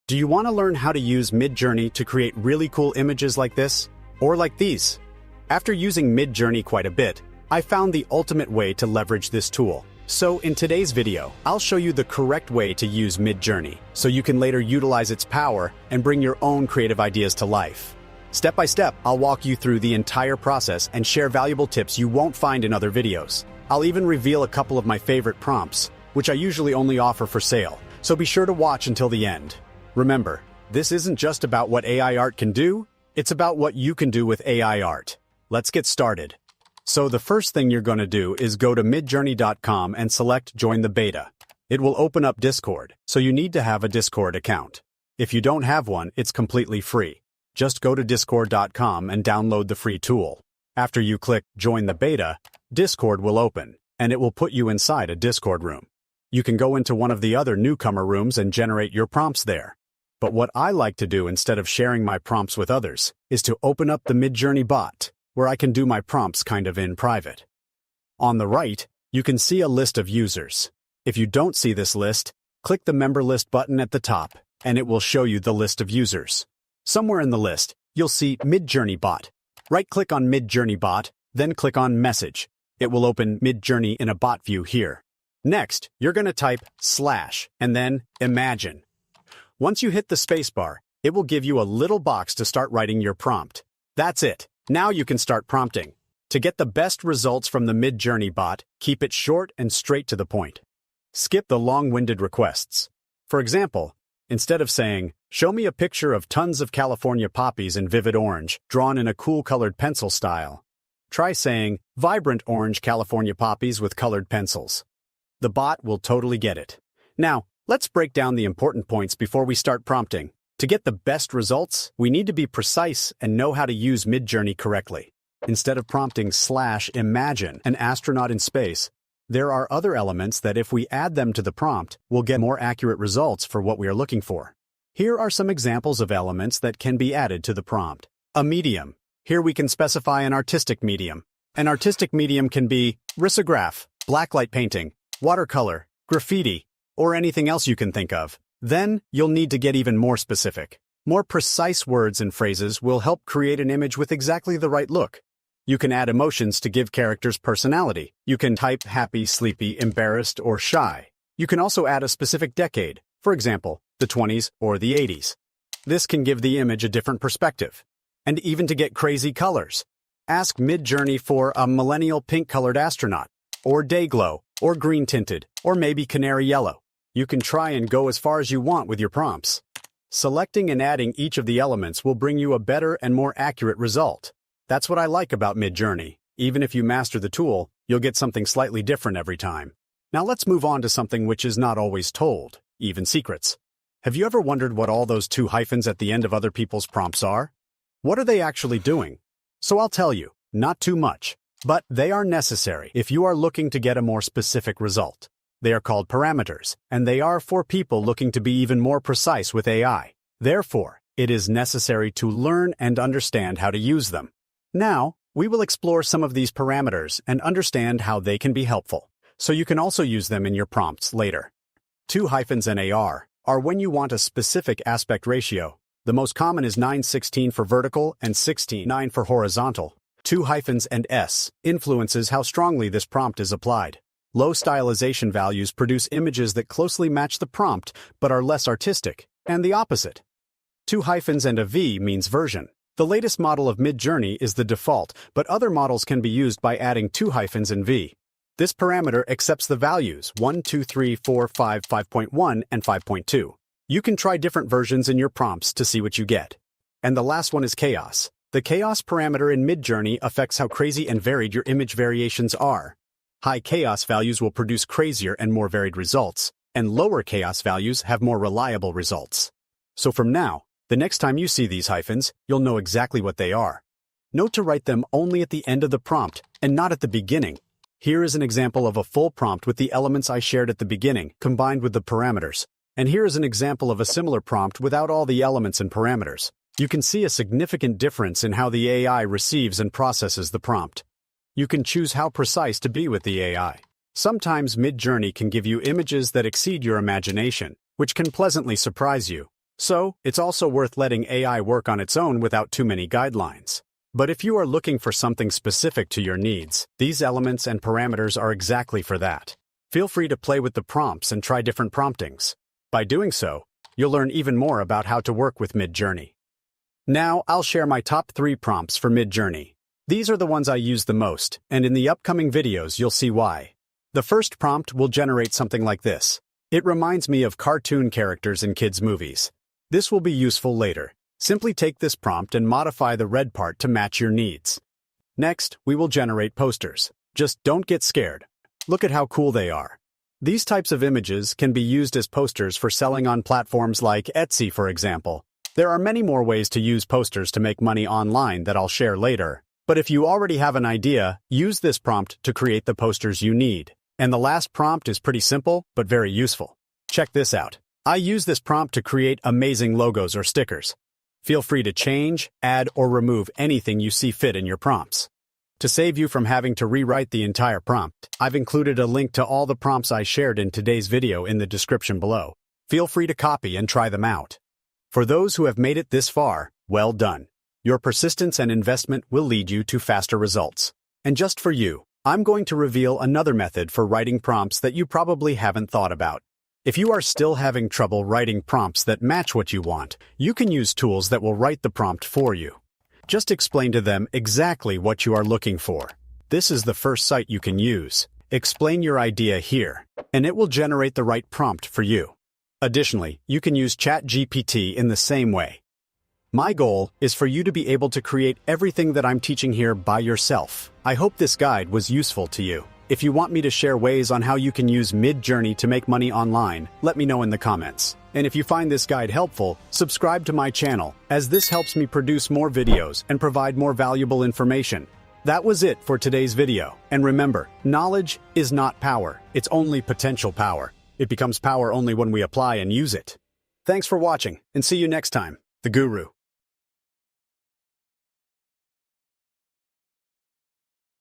Do you want to learn how to use Midjourney to create really cool images like this? Or like these? After using Midjourney quite a bit, I found the ultimate way to leverage this tool. So in today's video, I'll show you the correct way to use Midjourney, so you can later utilize its power and bring your own creative ideas to life. Step by step, I'll walk you through the entire process and share valuable tips you won't find in other videos. I'll even reveal a couple of my favorite prompts, which I usually only offer for sale, so be sure to watch until the end. Remember, this isn't just about what AI art can do, it's about what you can do with AI art. Let's get started. So the first thing you're going to do is go to midjourney.com and select Join the Beta. It will open up Discord, so you need to have a Discord account. If you don't have one, it's completely free. Just go to discord.com and download the free tool. After you click Join the Beta, Discord will open, and it will put you inside a Discord room. You can go into one of the other newcomer rooms and generate your prompts there. But what I like to do instead of sharing my prompts with others is to open up the Midjourney bot, where I can do my prompts kind of in private. On the right, you can see a list of users. If you don't see this list, click the Member List button at the top, and it will show you the list of users. Somewhere in the list, you'll see Midjourney bot. Right-click on Midjourney bot, then click on Message. It will open Midjourney in a bot view here. Next, you're going to type / and then Imagine. Once you hit the spacebar, it will give you a little box to start writing your prompt. That's it. Now you can start prompting. To get the best results from the Midjourney bot, keep it short and straight to the point. Skip the long-winded requests. For example, instead of saying, "Show me a picture of tons of California poppies in vivid orange, drawn in a cool-colored pencil style," try saying, "Vibrant orange California poppies with colored pencils." The bot will totally get it. Now, let's break down the important points before we start prompting. To get the best results, we need to be precise and know how to use Midjourney correctly. Instead of prompting /imagine an astronaut in space, there are other elements that if we add them to the prompt, we'll get more accurate results for what we are looking for. Here are some examples of elements that can be added to the prompt. A medium. Here we can specify an artistic medium. An artistic medium can be risograph, blacklight painting, watercolor, graffiti, or anything else you can think of. Then, you'll need to get even more specific. More precise words and phrases will help create an image with exactly the right look. You can add emotions to give characters personality. You can type happy, sleepy, embarrassed, or shy. You can also add a specific decade, for example, the 20s or the 80s. This can give the image a different perspective. And even to get crazy colors. Ask Midjourney for a millennial pink-colored astronaut, or day glow, or green tinted, or maybe canary yellow. You can try and go as far as you want with your prompts. Selecting and adding each of the elements will bring you a better and more accurate result. That's what I like about Midjourney. Even if you master the tool, you'll get something slightly different every time. Now let's move on to something which is not always told, even secrets. Have you ever wondered what all those 2 hyphens at the end of other people's prompts are? What are they actually doing? So I'll tell you, not too much. But they are necessary if you are looking to get a more specific result. They are called parameters, and they are for people looking to be even more precise with AI. Therefore, it is necessary to learn and understand how to use them. Now, we will explore some of these parameters and understand how they can be helpful, so you can also use them in your prompts later. 2 hyphens NAR are when you want a specific aspect ratio. The most common is 9:16 for vertical and 16:9 for horizontal. 2 hyphens and S influences how strongly this prompt is applied. Low stylization values produce images that closely match the prompt but are less artistic, and the opposite. 2 hyphens and a V means version. The latest model of Midjourney is the default, but other models can be used by adding 2 hyphens and V. This parameter accepts the values 1, 2, 3, 4, 5, 5.1, and 5.2. You can try different versions in your prompts to see what you get. And the last one is chaos. The chaos parameter in Midjourney affects how crazy and varied your image variations are. High chaos values will produce crazier and more varied results, and lower chaos values have more reliable results. So from now, the next time you see these hyphens, you'll know exactly what they are. Note to write them only at the end of the prompt and not at the beginning. Here is an example of a full prompt with the elements I shared at the beginning, combined with the parameters. And here is an example of a similar prompt without all the elements and parameters. You can see a significant difference in how the AI receives and processes the prompt. You can choose how precise to be with the AI. Sometimes Midjourney can give you images that exceed your imagination, which can pleasantly surprise you. So, it's also worth letting AI work on its own without too many guidelines. But if you are looking for something specific to your needs, these elements and parameters are exactly for that. Feel free to play with the prompts and try different promptings. By doing so, you'll learn even more about how to work with Midjourney. Now, I'll share my top 3 prompts for Midjourney. These are the ones I use the most, and in the upcoming videos you'll see why. The first prompt will generate something like this. It reminds me of cartoon characters in kids' movies. This will be useful later. Simply take this prompt and modify the red part to match your needs. Next, we will generate posters. Just don't get scared. Look at how cool they are. These types of images can be used as posters for selling on platforms like Etsy, for example. There are many more ways to use posters to make money online that I'll share later. But if you already have an idea, use this prompt to create the posters you need. And the last prompt is pretty simple, but very useful. Check this out. I use this prompt to create amazing logos or stickers. Feel free to change, add, or remove anything you see fit in your prompts. To save you from having to rewrite the entire prompt, I've included a link to all the prompts I shared in today's video in the description below. Feel free to copy and try them out. For those who have made it this far, well done. Your persistence and investment will lead you to faster results. And just for you, I'm going to reveal another method for writing prompts that you probably haven't thought about. If you are still having trouble writing prompts that match what you want, you can use tools that will write the prompt for you. Just explain to them exactly what you are looking for. This is the first site you can use. Explain your idea here, and it will generate the right prompt for you. Additionally, you can use ChatGPT in the same way. My goal is for you to be able to create everything that I'm teaching here by yourself. I hope this guide was useful to you. If you want me to share ways on how you can use Midjourney to make money online, let me know in the comments. And if you find this guide helpful, subscribe to my channel, as this helps me produce more videos and provide more valuable information. That was it for today's video. And remember, knowledge is not power. It's only potential power. It becomes power only when we apply and use it. Thanks for watching, and see you next time. The Guru.